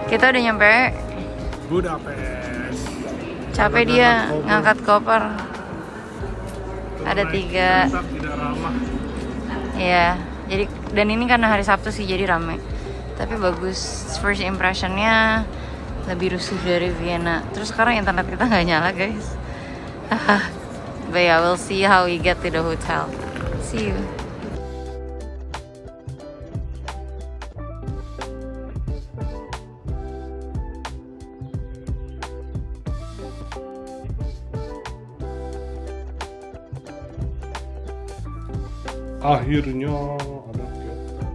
Kita udah nyampe Budapest. Capek dia ngangkat koper. Ada 3. Tidak ramah. Iya, jadi dan ini karena hari Sabtu sih jadi rame. Tapi bagus, first impressionnya lebih rusuh dari Vienna. Terus sekarang internet kita nggak nyala guys. But yeah, we'll see how we get to the hotel. See you. Akhirnya ada kereta.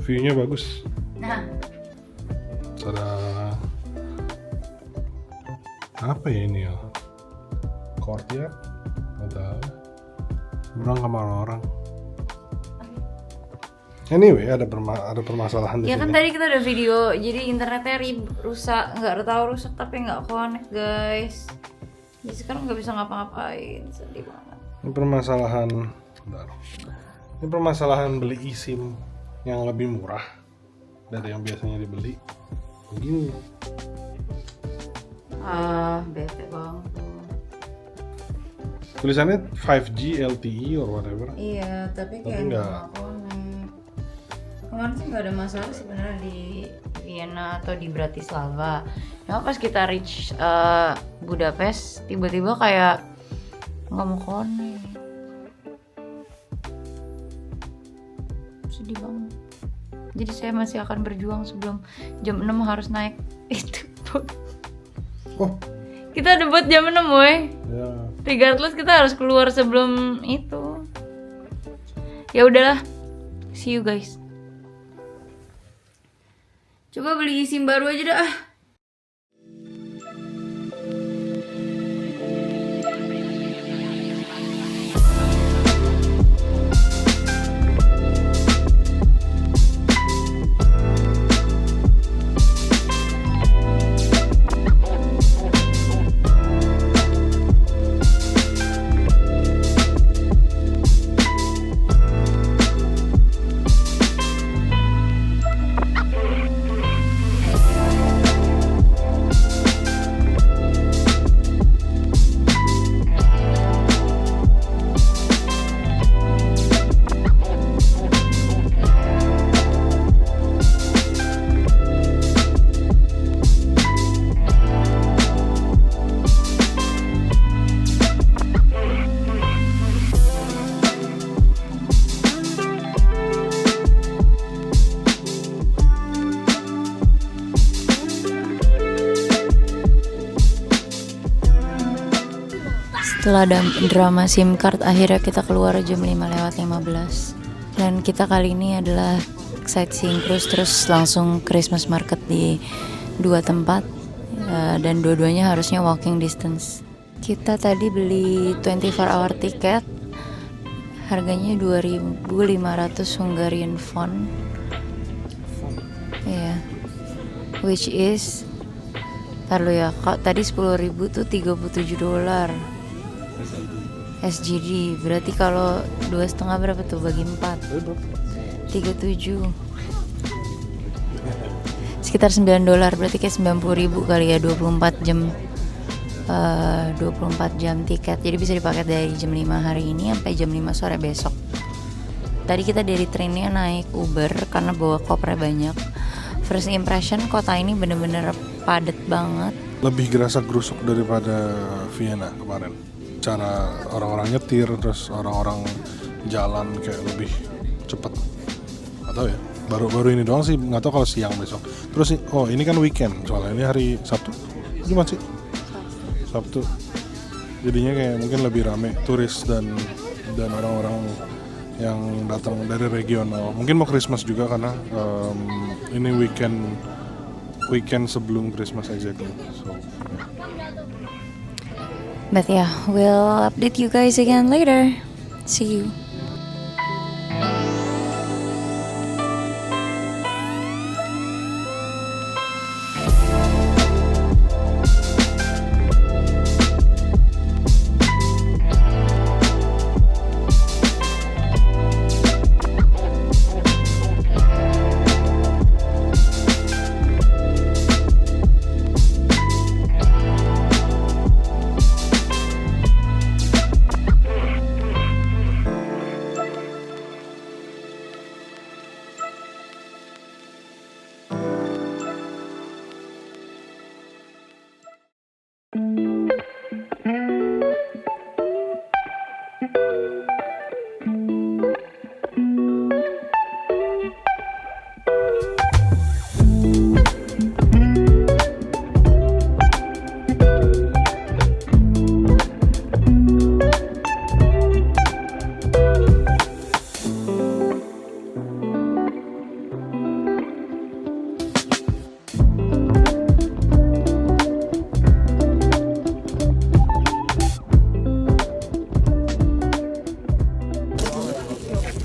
View-nya bagus. Nah, Ada apa ya ini ya? Courtyard ada orang kamar orang. Anyway, ada permasalahan di ya kan sini. tadi kita ada video, jadi internetnya rusak, nggak tahu rusak tapi nggak connect guys. Jadi sekarang nggak bisa ngapa-ngapain, sedih banget. Ini permasalahan, bentar. Ini permasalahan beli eSIM yang lebih murah dari yang biasanya dibeli. Begini. Bete banget tuh. Tulisannya 5G LTE or whatever. Iya, tapi kayak nggak. nggak connect. Kemarin sih nggak ada masalah sebenarnya di Vienna atau di Bratislava. Cuma pas kita reach Budapest, tiba-tiba kayak nggak mau connect. Sedih banget. Jadi saya masih akan berjuang sebelum jam 6 harus naik itu. Oh, Kita ada buat jam 6 woy. ya. Regardless kita harus keluar sebelum itu. Ya udahlah. See you guys. Coba beli SIM baru aja dah. Setelah ada drama SIM card, akhirnya kita keluar jam 5:15. Dan kita kali ini adalah sightseeing cruise, terus langsung Christmas market di 2 tempat. Dan dua-duanya harusnya walking distance. Kita tadi beli 24 hour tiket, harganya 2.500 Hungarian font. Iya, which is taruh ya, tadi 10.000 tuh $37 SGD. Berarti kalau 2,5 berapa tuh bagi 4? 37. Sekitar $9, berarti kayak 90.000 kali ya, 24 jam 24 jam tiket. Jadi bisa dipakai dari jam 5 hari ini sampai jam 5 sore besok. Tadi kita dari trainnya naik Uber karena bawa kopernya banyak. First impression, kota ini bener-bener padat banget. Lebih gerasa gerusuk daripada Vienna kemarin. Cara orang-orang nyetir, terus orang-orang jalan kayak lebih cepet. Atau ya, baru ini doang sih, nggak tahu kalau siang besok. Terus ini kan weekend, soalnya ini hari Sabtu, gimana sih? Sabtu. Jadinya kayak mungkin lebih rame turis dan orang-orang yang datang dari regional. Mungkin mau Christmas juga karena ini weekend sebelum Christmas exactly. So, But yeah, we'll update you guys again later. See you.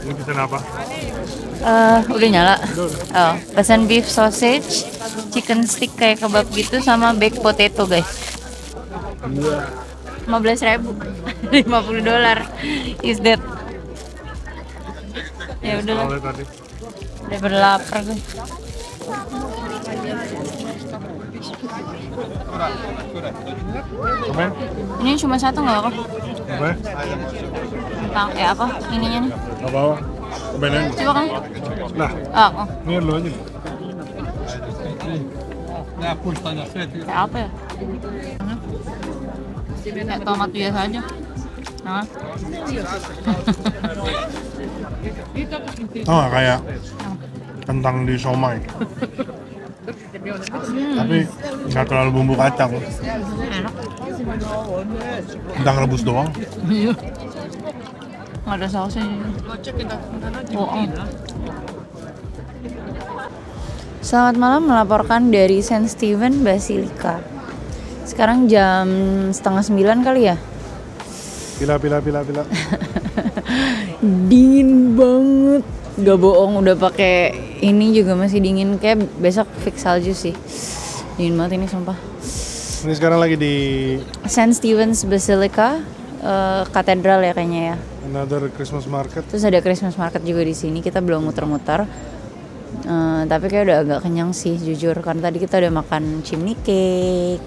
Ini pesen apa? Udah nyala. Oh, pesan beef sausage, chicken stick kayak kebab gitu sama baked potato guys. 15.000, $50. Is that? Ya udah lah. Tadi. Daripada lapar gue. Apa ya? Ini cuma satu nggak apa? Apa ya? Tentang apa? Ininya nih. Apa? Kebenaran. Coba kan? Nah, Oh. ini dulu aja. Kayak apa ya? Kayak tomat biasa aja. Nah. Oh, kayak kentang di somai. Tapi nggak terlalu bumbu kacang. Enak. Kentang rebus doang. Nggak ada sausnya. Bohong. Selamat malam, melaporkan dari Saint Stephen Basilica. Sekarang jam 8:30 kali ya? Pila. Dingin banget. Gak bohong, udah pakai ini juga masih dingin. Kayak besok fix salju sih. Dingin banget ini sumpah. Ini sekarang lagi di Saint Stephen's Basilica, katedral ya kayaknya ya. another Christmas market. Terus ada Christmas market juga di sini. Kita belum muter-muter. Tapi kayak udah agak kenyang sih jujur. Karena tadi kita udah makan chimney cake,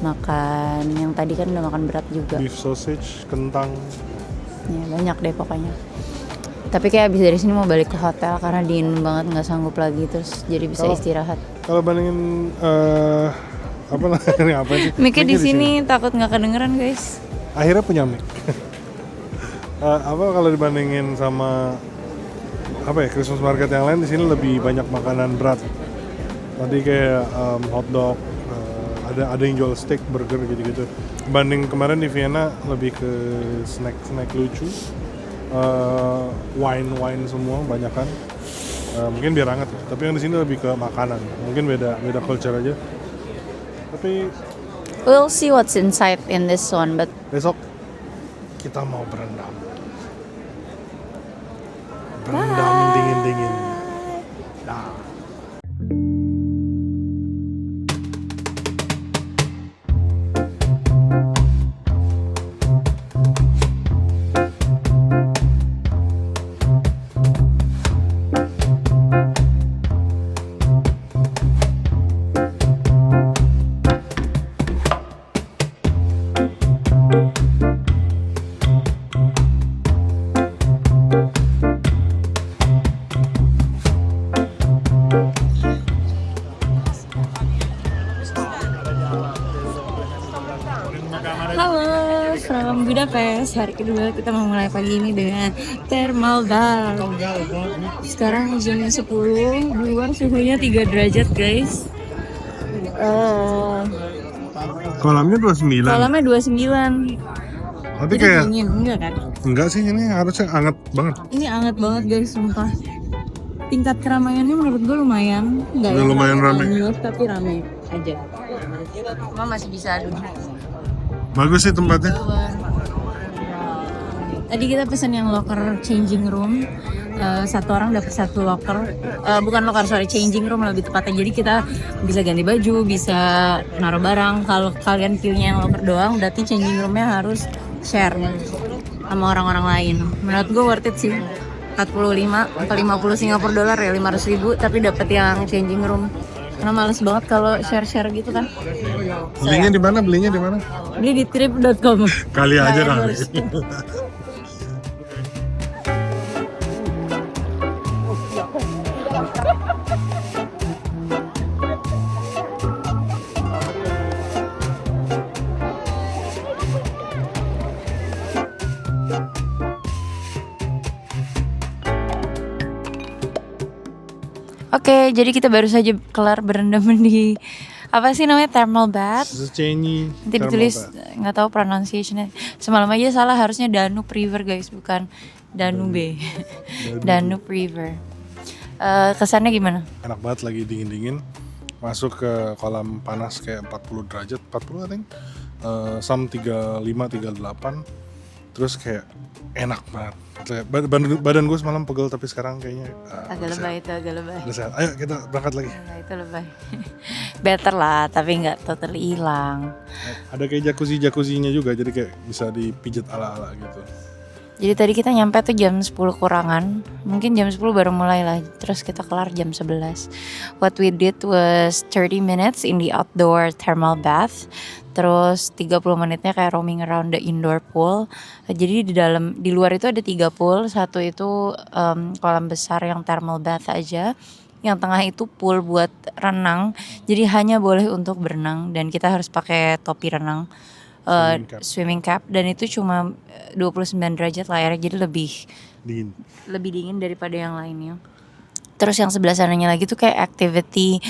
makan yang tadi kan udah makan berat juga. Beef sausage, kentang. Ya, banyak deh pokoknya. Tapi kayak abis dari sini mau balik ke hotel karena dingin banget, nggak sanggup lagi, terus jadi bisa istirahat. Kalau bandingin apa namanya apa sih? Mic-nya di sini takut nggak kedengeran guys. Akhirnya punya mic. Apa kalau dibandingin sama apa ya Christmas market yang lain, di sini lebih banyak makanan berat. Tadi kayak hotdog, ada yang jual steak, burger gitu-gitu. Banding kemarin di Vienna lebih ke snack lucu. Wine semua banyak kan, mungkin biar hangat, tapi yang di sini lebih ke makanan, mungkin beda culture aja. Tapi We'll see what's inside in this one, but besok kita mau berendam dingin. Nah. halo, from Budapest. Hari kedua kita memulai pagi ini dengan thermal bath. Sekarang jam 10, di luar suhunya 3 derajat guys. Kolamnya 29. Kolamnya 29. Tapi Jadi kayak dingin, enggak kan? enggak sih, ini harusnya hangat banget. Ini hangat banget guys, sumpah. Tingkat keramaiannya menurut gue lumayan. Enggak Udah yang lumayan rame. banget, tapi rame aja. Cuma masih bisa duduk. Bagus sih tempatnya. Tadi kita pesan yang locker changing room. Satu orang dapat satu locker, bukan locker, changing room lebih tepatnya. Jadi kita bisa ganti baju, bisa naruh barang. Kalau kalian pilihnya yang locker doang, berarti changing roomnya harus share sama orang-orang lain. Menurut gue worth it sih. 45 atau 50 Singapura dolar ya, 500.000, tapi dapat yang changing room. Karena males banget kalau share gitu kan. Belinya di mana? Beli di trip.com. Kali aja kali. Oke, jadi kita baru saja kelar berendam di apa sih namanya, thermal bath. Secenyi. Nanti ditulis nggak tahu pronunciationnya. Semalam aja salah, harusnya Danube River guys, bukan Danube. Danube River. Kesannya gimana? Enak banget, lagi dingin-dingin. Masuk ke kolam panas kayak 40 derajat, 40 I think. Some 35, 38. Terus kayak enak banget. Badan gue semalam pegel, tapi sekarang kayaknya Agak lebay itu, agak lebay. udah sehat. Ayo kita berangkat lagi. Nah, itu lebay. Better lah, tapi nggak totally hilang. Ada kayak jacuzzinya juga, jadi kayak bisa dipijat ala-ala gitu. Jadi tadi kita nyampe tuh jam 10 kurangan. Mungkin jam 10 baru mulai lah. Terus kita kelar jam 11. What we did was 30 minutes in the outdoor thermal bath. Terus 30 menitnya kayak roaming around the indoor pool. Jadi di luar itu ada 3 pool. Satu itu kolam besar yang thermal bath aja. Yang tengah itu pool buat renang. Jadi hanya boleh untuk berenang dan kita harus pakai topi renang. Swimming cap, dan itu cuma 29 derajat lah airnya, jadi lebih dingin daripada yang lainnya. Terus yang sebelah sananya lagi tuh kayak activity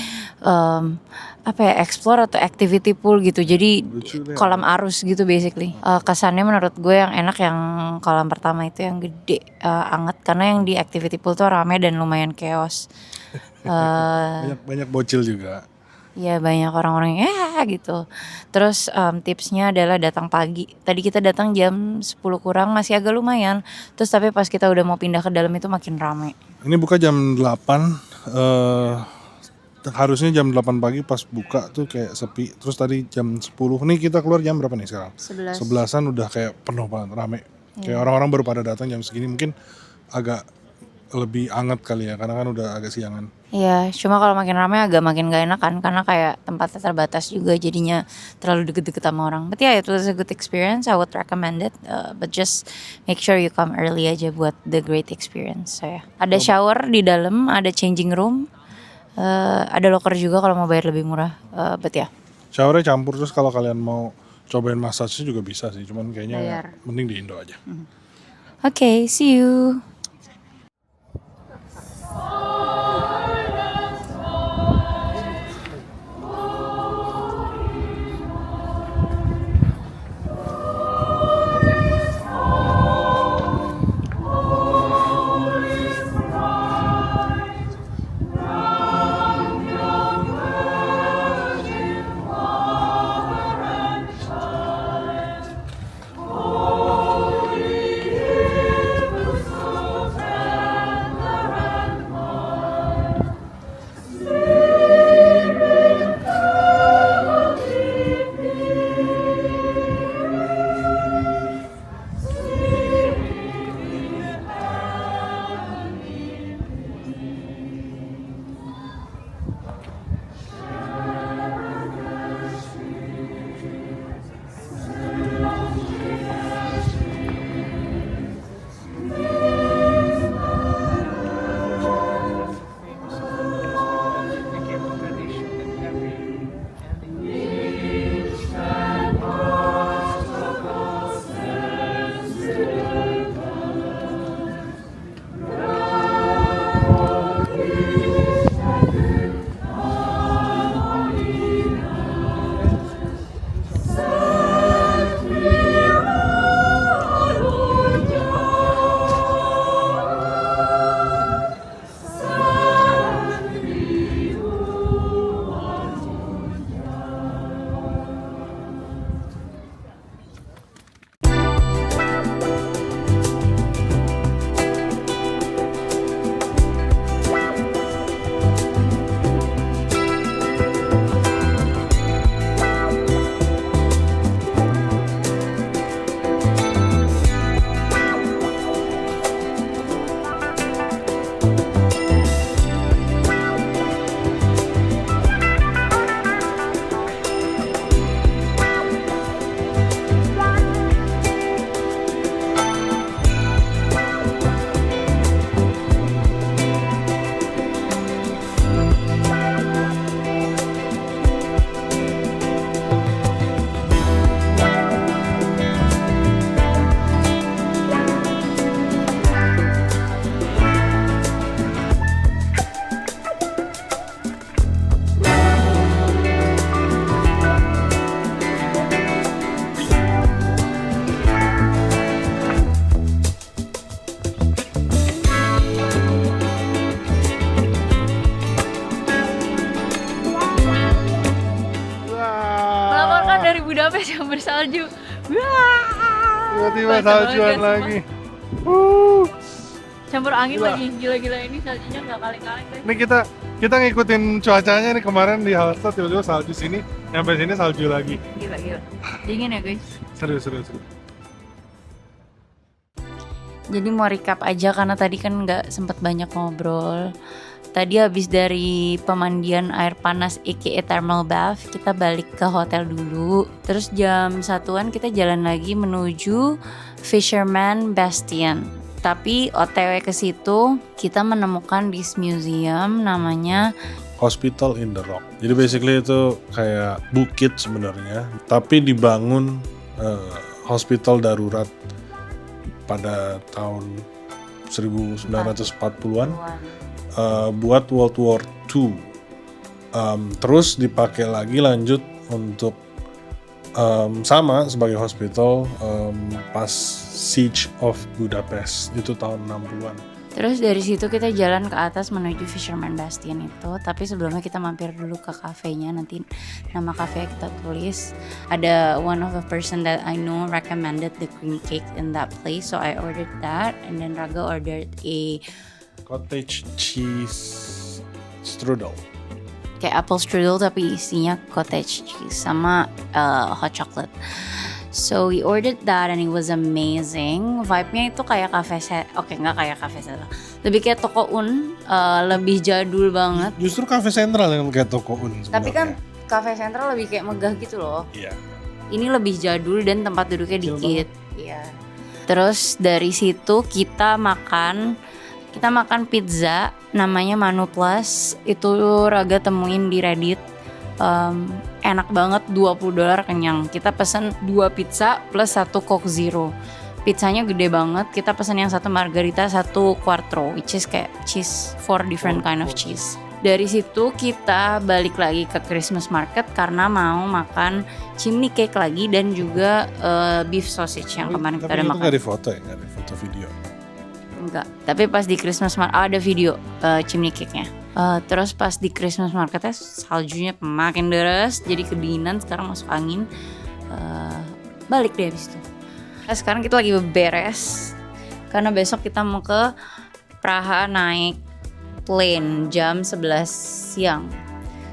explore atau activity pool gitu, jadi kolam arus gitu basically. Kesannya menurut gue yang enak yang kolam pertama itu yang gede, anget, karena yang di activity pool tuh rame dan lumayan chaos. banyak bocil juga. Ya banyak orang-orang ya gitu. Terus tipsnya adalah datang pagi. Tadi kita datang jam 10 kurang, masih agak lumayan. Terus tapi pas kita udah mau pindah ke dalam itu makin rame. Ini buka jam 8. Harusnya jam 8 pagi pas buka tuh kayak sepi. Terus tadi jam 10. Nih kita keluar jam berapa nih sekarang? 11-an udah kayak penuh banget, rame. Kayak orang-orang baru pada datang jam segini, mungkin agak lebih anget kali ya, karena kan udah agak siangan. Iya, cuma kalau makin ramai agak makin gak enak kan, karena kayak tempatnya terbatas juga, jadinya terlalu deket-deket sama orang. But yeah, it was a good experience, I would recommend it, but just make sure you come early aja buat the great experience. So, yeah. Ada shower di dalam, ada changing room, ada locker juga kalau mau bayar lebih murah, but yeah. Showernya campur, terus kalau kalian mau cobain massage juga bisa sih, cuman kayaknya Bayar. mending di Indo aja. Okay, see you. salju. Wah. Tiba-tiba Kacau saljuan banget, lagi. Campur angin Gila. lagi, gila-gila ini saljunya nggak kaleng-kaleng guys. Ini kita ngikutin cuacanya nih, kemarin di Hallstatt tiba-tiba salju sini, nyampe sini salju lagi. Gila. Dingin ya guys. Serius. Jadi mau recap aja karena tadi kan nggak sempat banyak ngobrol. Tadi habis dari pemandian air panas aka thermal bath, kita balik ke hotel dulu. Terus jam 1-an kita jalan lagi menuju Fisherman Bastion. Tapi OTW ke situ kita menemukan this museum namanya Hospital in the Rock. Jadi basically itu kayak bukit sebenarnya, tapi dibangun hospital darurat pada tahun 1940-an buat World War II. Terus dipakai lagi lanjut untuk sama sebagai hospital pas Siege of Budapest itu tahun 60-an. Terus dari situ kita jalan ke atas menuju Fisherman Bastion itu. Tapi sebelumnya kita mampir dulu ke kafenya. Nanti nama kafe kita tulis. Ada one of the person that I know recommended the cream cake in that place, so I ordered that. And then Raga ordered a Cottage cheese strudel. kayak apple strudel tapi isinya cottage cheese sama hot chocolate. So we ordered that and it was amazing. Vibe-nya itu kayak cafe set. Oke, nggak kayak cafe set. Lebih kayak toko lebih jadul banget. Justru cafe sentral yang kayak toko sebenarnya. Tapi kan cafe sentral lebih kayak megah gitu loh. Iya. Ini lebih jadul dan tempat duduknya Kecil dikit. Iya. Terus dari situ kita makan pizza namanya Manu Plus. Itu Raga temuin di Reddit. Enak banget, $20 kenyang. Kita pesen 2 pizza plus 1 Coke Zero. Pizzanya gede banget. Kita pesen yang 1 margarita, 1 quattro, which is kayak cheese, 4 different kind of cheese. Dari situ kita balik lagi ke Christmas market karena mau makan chimney cake lagi dan juga beef sausage yang kemarin kita udah makan. Tapi itu nggak di foto ya, nggak di foto video. Enggak, tapi pas di Christmas market ada video chimney cake-nya. Terus pas di Christmas marketnya saljunya makin deras, jadi kedinginan, sekarang masuk angin. Balik deh habis itu. Sekarang kita lagi beres karena besok kita mau ke Praha naik plane jam 11 siang.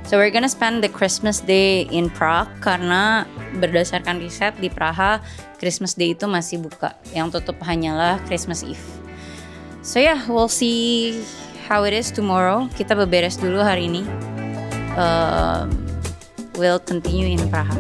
So we're gonna spend the Christmas day in Prague karena berdasarkan riset di Praha Christmas day itu masih buka. Yang tutup hanyalah Christmas Eve. So yeah, we'll see how it is tomorrow. Kita beberes dulu hari ini. We'll continue in Praha.